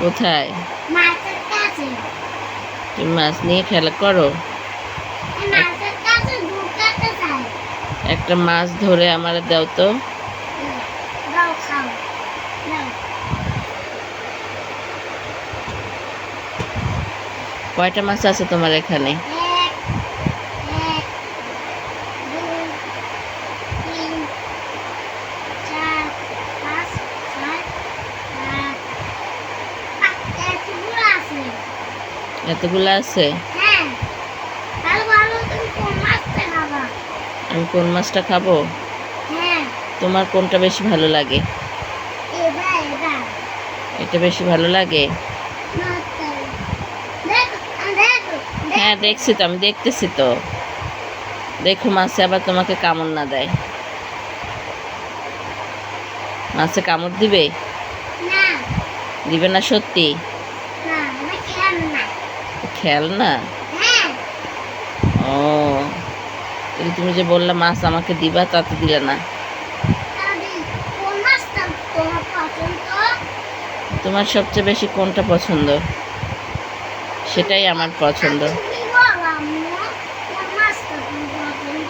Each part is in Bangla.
কোথায়? মাছের কাছে। তুমি মাছ নিয়ে খেলা করো? মাছের কাছে ঢুকাতে চাই। একটা মাছ ধরে আমারে দাও তো। দাও খাও। দাও। কয়টা মাছ আছে তোমার এখানে? এক, এক, দুই, তিন, চার, পাঁচ, ছয়, সাত, এতগুলো আছে। এতগুলো আছে? হ্যাঁ। ভালো ভালো তুমি কোন মাছটা খাবা? আমি কোন মাছটা খাবো? হ্যাঁ। তোমার কোনটা বেশি ভালো লাগে? এটা এটা এটা বেশি ভালো লাগে? মাছটা দেখো দেখো হ্যাঁ দেখছি তো, আমি দেখতেছি তো। দেখো মাছে আবার তোমাকে কামড় না দেয়। মাছে কামড় দিবে? না দিবে না সত্যি? না এটা খেলনা। খেলনা? হ্যাঁ। ও, তাহলে তুমি যে বললা মাছ আমাকে দিবা, তা তো দিলে না। তাহলে কোন মাছটা তোমার পছন্দ? তোমার সবচেয়ে বেশি কোনটা পছন্দ? সেটাই আমার পছন্দ। তুমি বলো আম্মু, কোন মাছটা তোমার পছন্দ?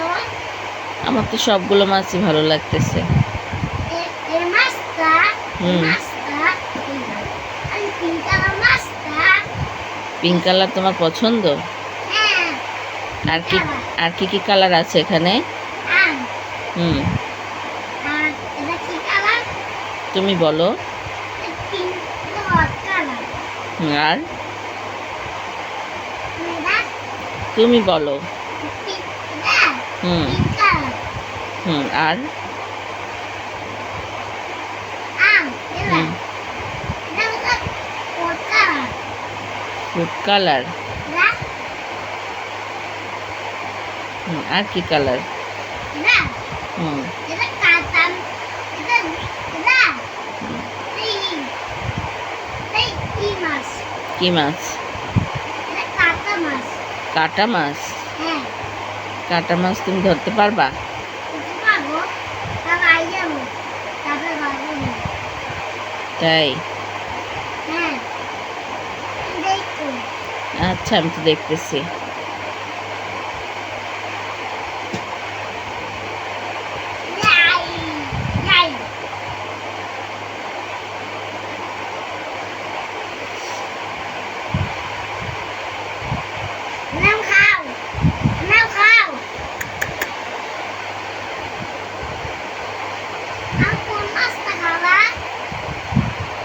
আমার তো সবগুলো মাছই ভালো লাগতেছে। এই মাছটা, এই হুম। মাছটা, এই পিঙ্ক কালার মাছটা। পিঙ্ক কালার তোমার পছন্দ? হ্যাঁ। আর কি আর কি কি কালার আছে এখানে? আম। হুম, আর এটা কি কালার? তুমি বলো। Pink hot colour. আর এটা তুমি বলো। পিঙ্ক, এটা হুম পিঙ্ক কালার। হুম। আর আম, এটা হুম, এটা হচ্ছে হট কালার। Food colour. এটা হুম, আর কি কালার? এটা হুম এটা কাতাম, এটা এটা হুম। এই এই কি মাছ? কি মাছ? এটা কাটা মাছ। কাটা মাছ? হ্যাঁ। কাটা মাছ তুমি ধরতে পারবা? বুঝতে পারবো, তারপর আই যাবো, তারপরে পারবো না। তাই? হ্যাঁ। দেখো। আচ্ছা, আমি তো দেখতেছি।